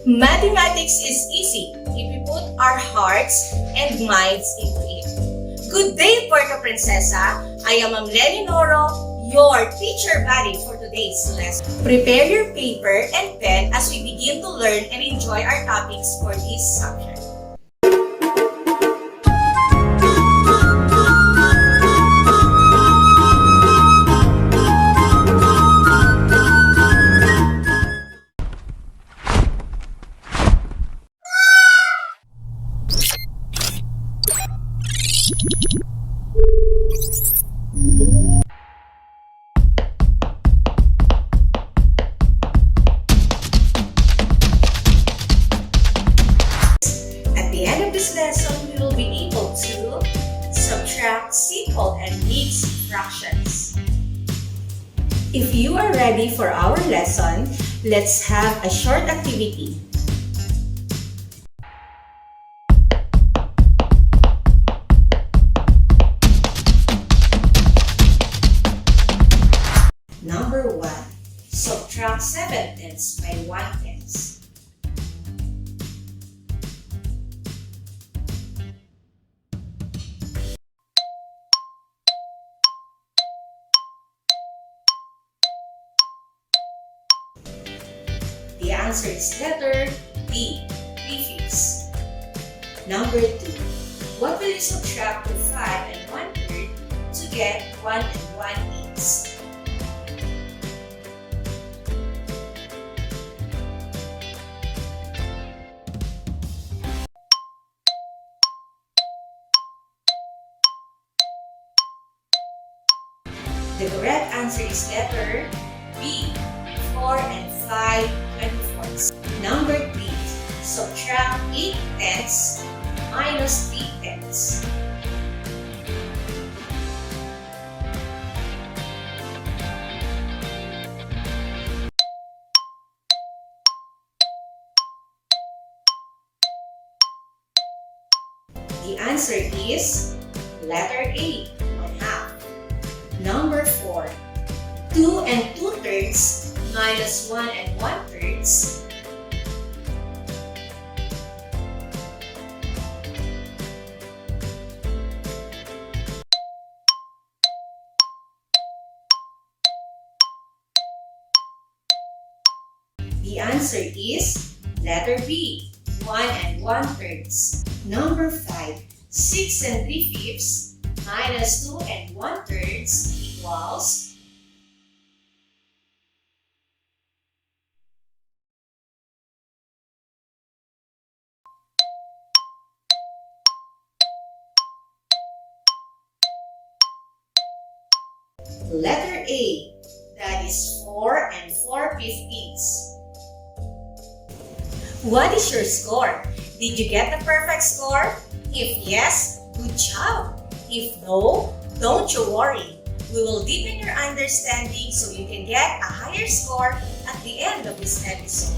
Mathematics is easy if we put our hearts and minds into it. Good day, Puerto Princesa! I am Ma'am Lenny Noro, your teacher buddy for today's lesson. Prepare your paper and pen as we begin to learn and enjoy our topics for this subject. At the end of this lesson, we will be able to subtract simple and mixed fractions. If you are ready for our lesson, let's have a short activity. Number 1. Subtract 7/10 by 1/10. The answer is letter B, 3/5. Number 2. What will you subtract to 5 1/3 to get 1 1/8? The correct answer is letter B, 4 5/24. Number 3. Subtract 8/10 minus 3/10. The answer is letter A, 1/2. Number 4. 2 2/3 minus 1 1/3. The answer is letter B, 1 1/3. Number 5. 6 3/5 minus 2 1/3 equals letter A, that is 4 4/15. What is your score? Did you get the perfect score? If yes, good job. If no, don't you worry. We will deepen your understanding so you can get a higher score at the end of this episode.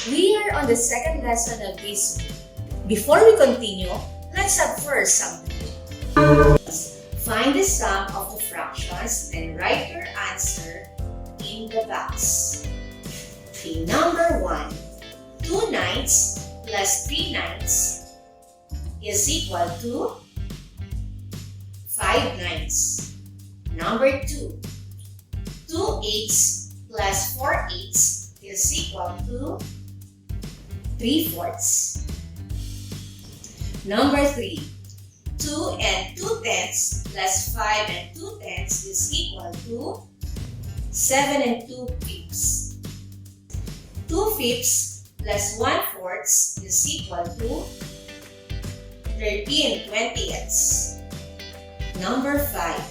We are on the second lesson of this week. Before we continue, let's have first some clues. Find the sum of the fractions and write your answer in the box. Okay, number 1. 2/9 plus 3/9 is equal to 5/9. Number 2. 2/8 plus 4/8 is equal to 3/4. Number 3. 2 2/10 plus 5 2/10 is equal to 7 2/5. 2/5 plus 1/4 is equal to 13/20. Number 5.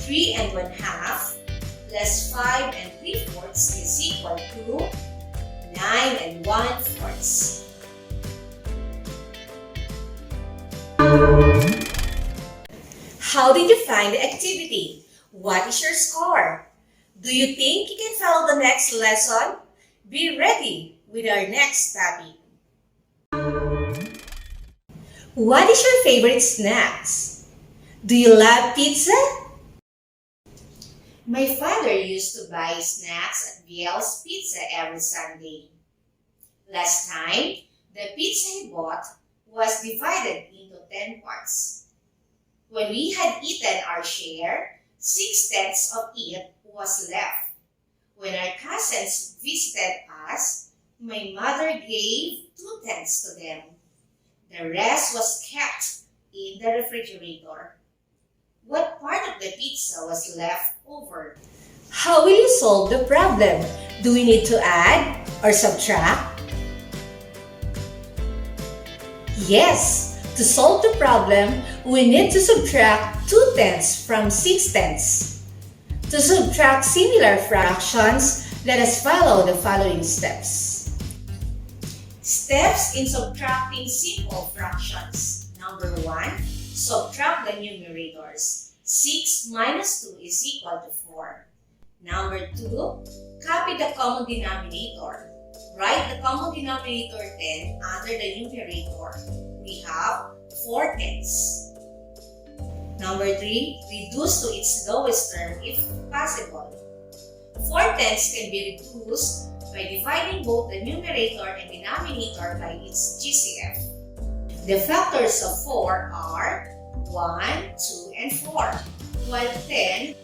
3 1/2 plus 5 3/4 is equal to 9 1/4. How did you find the activity? What is your score? Do you think you can follow the next lesson? Be ready with our next topic. What is your favorite snacks? Do you love pizza? My father used to buy snacks at Viel's Pizza every Sunday. Last time, the pizza he bought was divided into 10 parts. When we had eaten our share, 6/10 of it was left. When our cousins visited us, my mother gave 2/10 to them. The rest was kept in the refrigerator. What part of the pizza was left over? How will you solve the problem? Do we need to add or subtract? Yes, to solve the problem, we need to subtract 2/10 from 6/10. To subtract similar fractions, let us follow the following steps. Steps in subtracting simple fractions. Number 1, subtract the numerators. 6 minus 2 is equal to 4. Number 2, copy the common denominator. Write the common denominator 10 under the numerator. We have 4/10. Number 3, reduce to its lowest term if possible. 4/10 can be reduced by dividing both the numerator and denominator by its GCF. The factors of 4 are 1, 2, and 4, while 10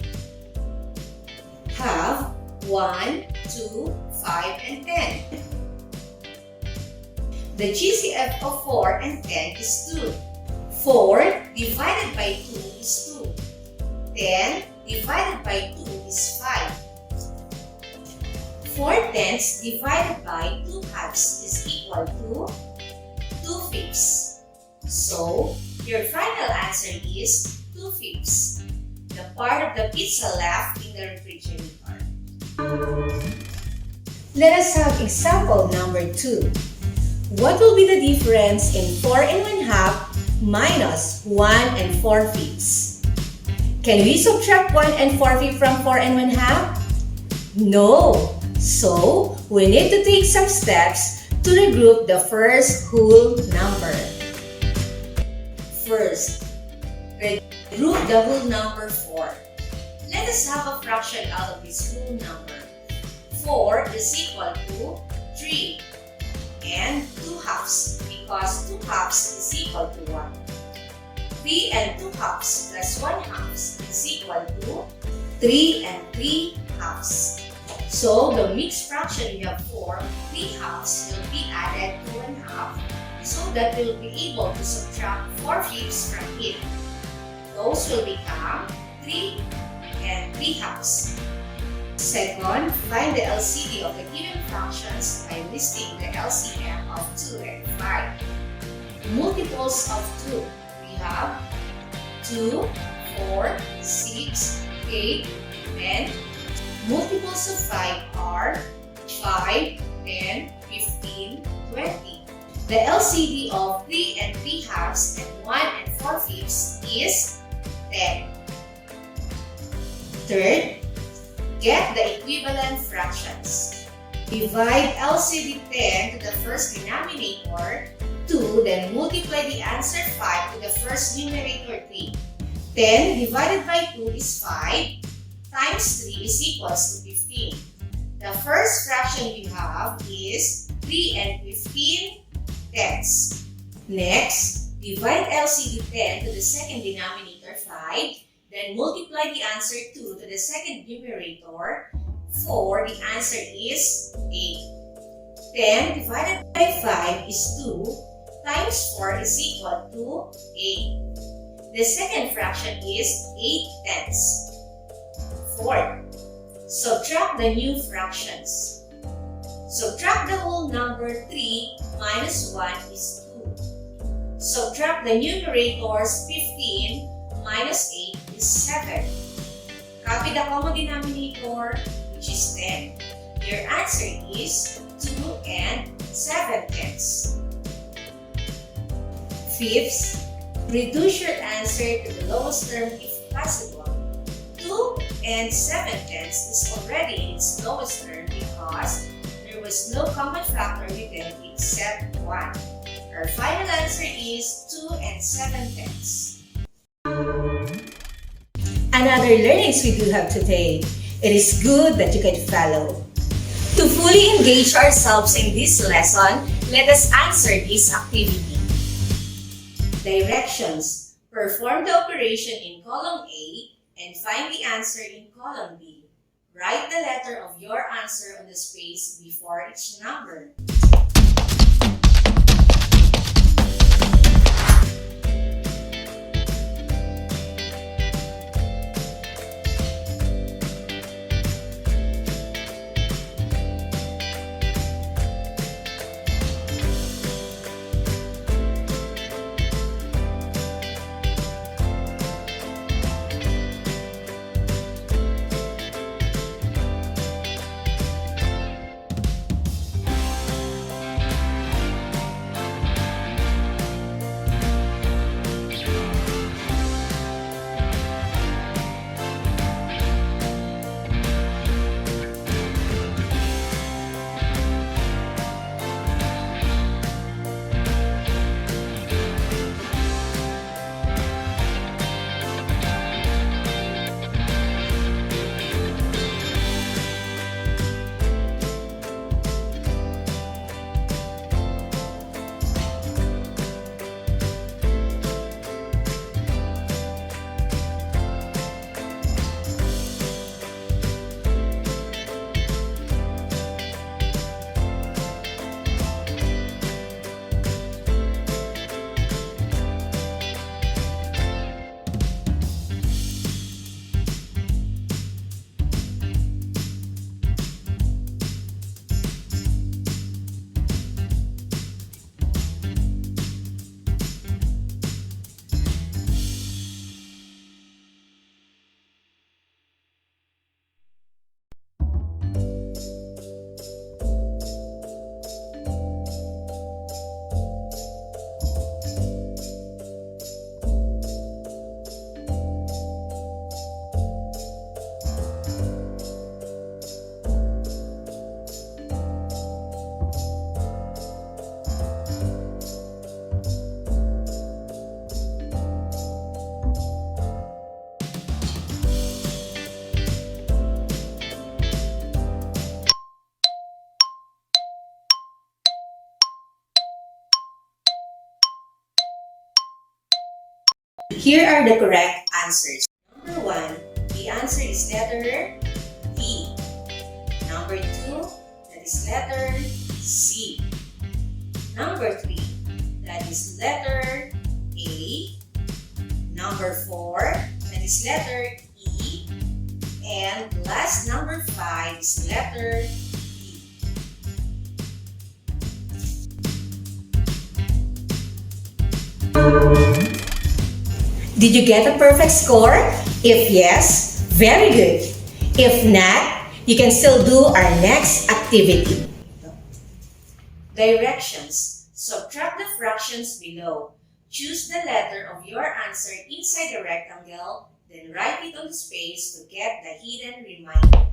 have 1, 2, 5, and 10. The GCF of 4 and 10 is 2. 4 divided by 2 is 2. 10 divided by 2 is 5. 4/10 divided by 2/2 is equal to 2/5. So, your final answer is 2/5, the part of the pizza left in the refrigerator. Let us have example number 2. What will be the difference in 4 1/2 minus 1 4/5? Can we subtract 1 4/5 from 4 1/2? No! So, we need to take some steps to regroup the first whole number. First, regroup the whole number 4. Let us have a fraction out of this whole number. 4 is equal to 3 and 2/2 because 2/2 is equal to 1. 3 and 2/2 plus 1/2 is equal to 3 and 3/2. So, the mixed fraction we have formed, 3/2 will be added to 1/2 so that we'll be able to subtract 4/5 from it. Those will become 3 and 3/2. Second, find the LCD of the given fractions by listing the LCM of 2 and 5. Multiples of 2, we have 2, 4, 6, 8, and multiples of 5 are 5, 10, 15, 20. The LCD of 3 and 3/2 and 1 and 4/5 is 10. Third, get the equivalent fractions. Divide LCD 10 to the first denominator 2, then multiply the answer 5 to the first numerator 3. 10 divided by 2 is 5, times 3 is equals to 15. The first fraction we have is 3 and 15/10. Next, divide LCD 10 to the second denominator 5, then multiply the answer 2 to the second numerator 4, the answer is 8. 10 divided by 5 is 2, times 4 is equal to 8. The second fraction is 8/10. Fourth, subtract the new fractions. Subtract the whole number 3 minus 1 is 2. Subtract the numerators 15 minus 8 is 7. Copy the common denominator, which is 10. Your answer is 2 and 7/10. Fifth, reduce your answer to the lowest term if possible. 2 and 7/10 is already in its lowest term because there was no common factor with them except 1. Our final answer is 2 and 7/10. another learnings we do have today. It is good that you can follow. To fully engage ourselves in this lesson, let us answer this activity. Directions. Perform the operation in column A and find the answer in column B. Write the letter of your answer on the space before each number. Here are the correct answers. Number 1, the answer is letter D. Number 2, that is letter C. Number 3, that is letter A. Number 4, that is letter E. And last, number 5 is letter E. Did you get a perfect score? If yes, very good. If not, you can still do our next activity. Directions. Subtract the fractions below. Choose the letter of your answer inside the rectangle, then write it on the space to get the hidden remainder.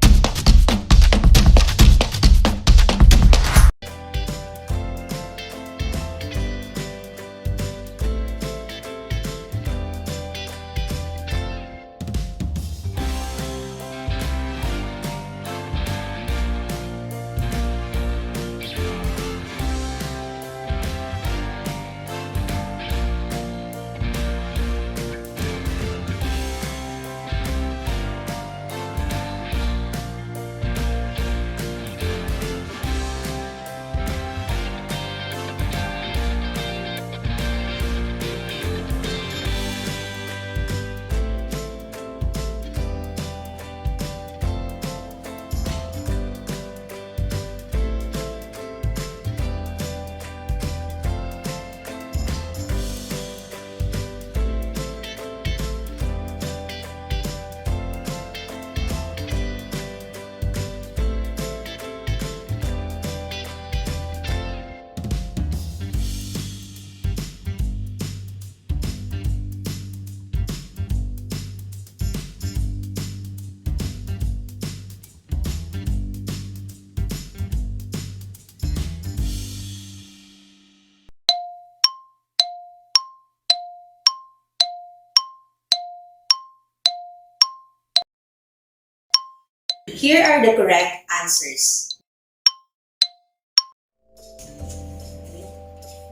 Here are the correct answers.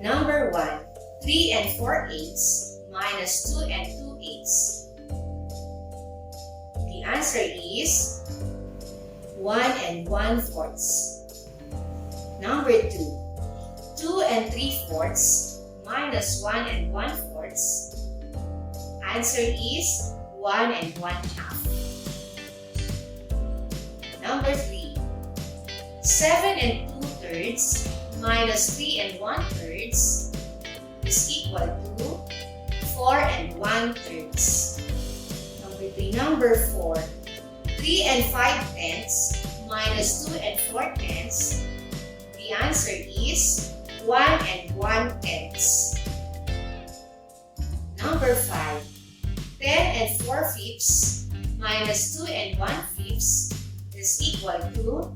Number 1, 3 and 4 eighths minus 2 and 2 eighths. The answer is 1 and 1/4. Number 2, 2 and 3/4 minus 1 and 1/4. Answer is 1 and 1/2. Number 3, 7 and 2/3 minus 3 and 1/3 is equal to 4 and 1/3. Number 4, 3 and 5/10 minus 2 and 4/10. The answer is 1 and 1/10. Number 5, 10 and 4/5 minus 2 and 1/5 is equal to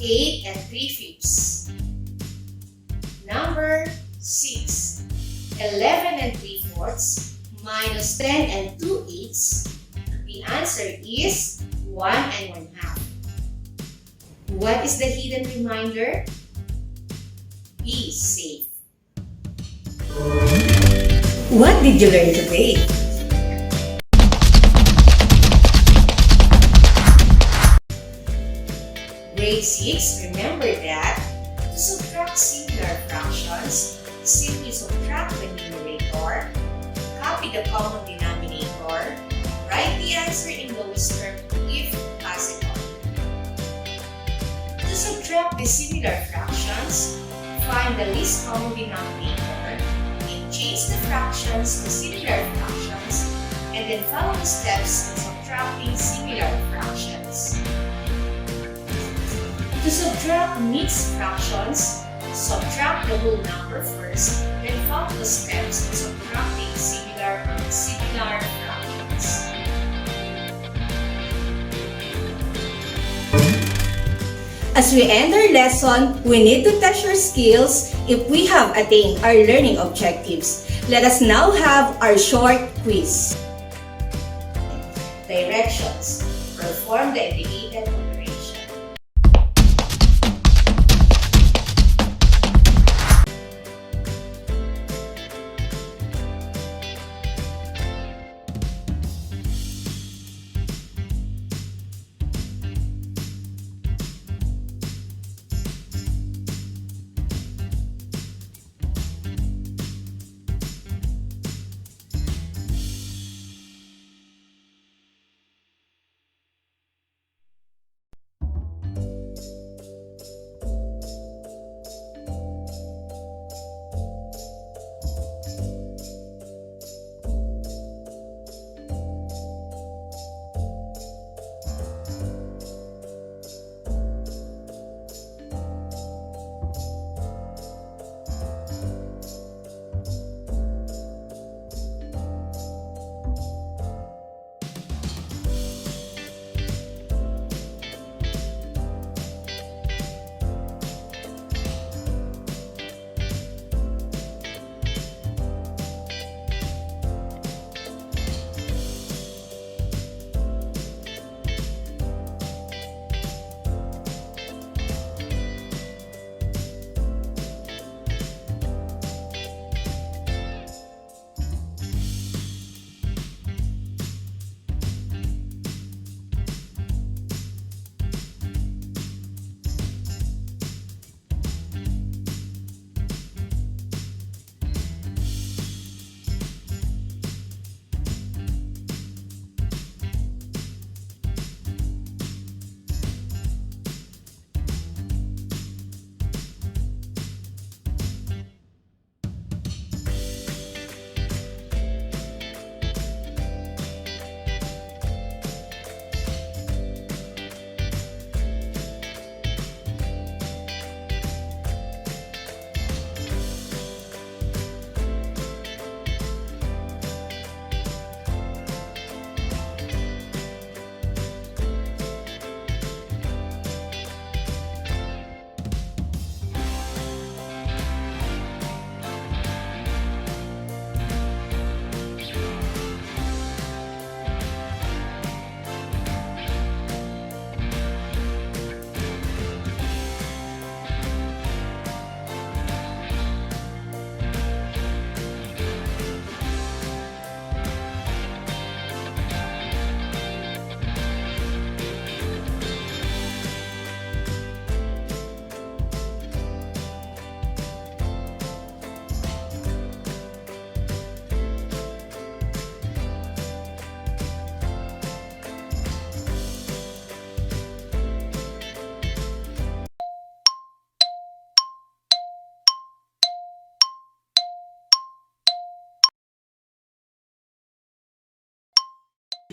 8 and 3/5. Number 6, 11 and 3/4 minus 10 and 2/8. The answer is 1 and 1/2. What is the hidden reminder? Be safe. What did you learn today? Grade 6, remember that to subtract similar fractions, simply subtract the numerator, copy the common denominator, write the answer in lowest term if possible. To subtract the similar fractions, find the least common denominator, and change the fractions to similar fractions, and then follow the steps in subtracting similar fractions. To subtract mixed fractions, subtract the whole number first, then follow the steps in subtracting similar fractions. As we end our lesson, we need to test your skills if we have attained our learning objectives. Let us now have our short quiz. Directions. Perform the indicated operation.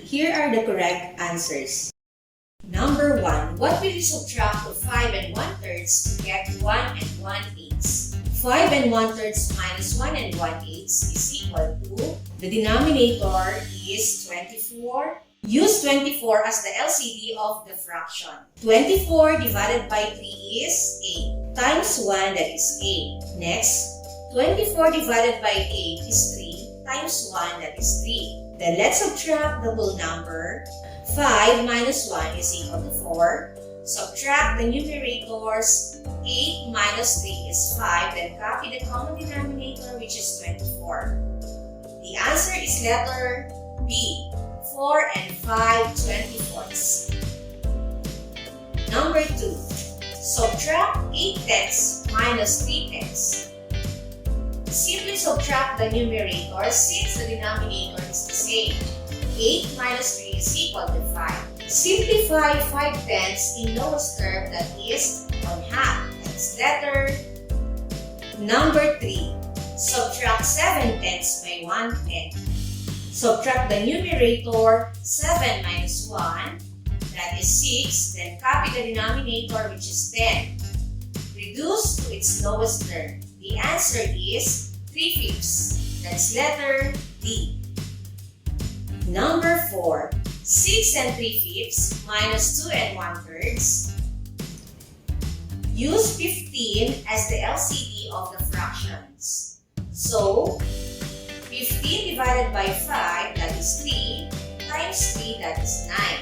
Here are the correct answers. Number 1. What will you subtract of 5 and 1/3 to get 1 and 1/8? 5 and 1/3 minus 1 and 1/8 is equal to, the denominator is 24. Use 24 as the LCD of the fraction. 24 divided by 3 is 8 times 1, that is 8. Next, 24 divided by 8 is 3 times 1, that is 3. Then let's subtract the whole number. 5 minus 1 is equal to 4. Subtract the numerators. 8 minus 3 is 5. Then copy the common denominator, which is 24. The answer is letter B. 4 and 5 24ths. Number 2. Subtract 8/10 minus 3/10. Simply subtract the numerator since the denominator is the same. 8 minus 3 is equal to 5. Simplify 5/10 in lowest term, that is 1/2. That's letter number 3. Subtract 7/10 by 1/10. Subtract the numerator. 7 minus 1, that is 6. Then copy the denominator, which is 10. Reduce to its lowest term. The answer is 3/5. That's letter D. Number 4. 6 and 3/5 minus 2 and 1/3. Use 15 as the LCD of the fractions. So, 15 divided by 5, that is 3, times 3, that is 9.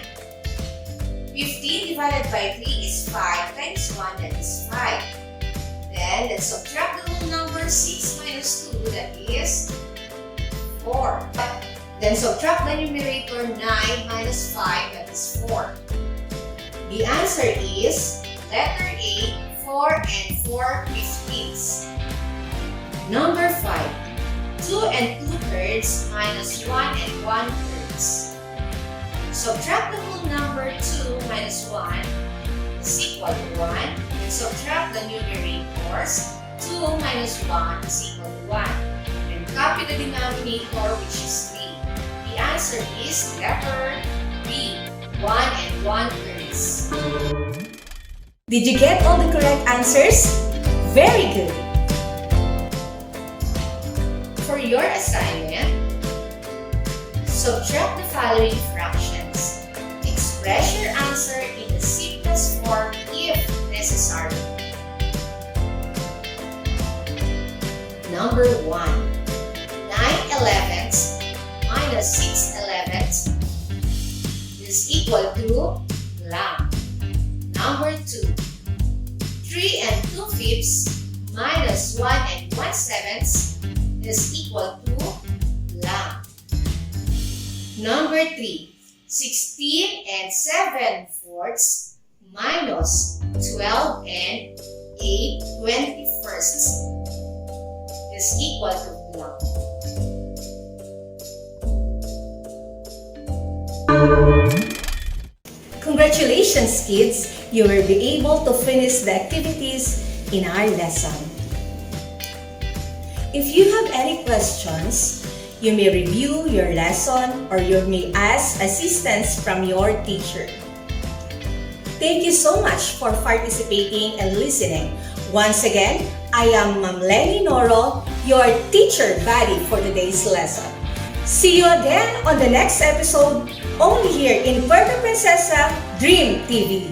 15 divided by 3 is 5, times 1, that is 5. Then, let's subtract the whole number. 6 minus 2, that is 4. Then, subtract the numerator. 9 minus 5, that is 4. The answer is letter A, 4 and 4/15. Number 5. 2 and 2/3 minus 1 and 1/3. Subtract the whole number. 2 minus 1 is equal to 1. And subtract the numerators. 2 minus 1 is equal to 1. And copy the denominator, which is 3. The answer is letter B, 1 and 1/3. Did you get all the correct answers? Very good! For your assignment, subtract the following fractions. Express your answer in the simplest form if necessary. Number 1. 9/11 minus 6/11 is equal to blank. Number 2. 3 and 2/5 minus 1 and 1/7 is equal to blank. Number 3. 16 and 7/4 minus 12 and 8/21 is equal to blank. Congratulations, kids! You will be able to finish the activities in our lesson. If you have any questions, you may review your lesson or you may ask assistance from your teacher. Thank you so much for participating and listening. Once again, I am Ma'am Lenny Noro, your teacher buddy for today's lesson. See you again on the next episode, only here in Puerto Princesa Dream TV.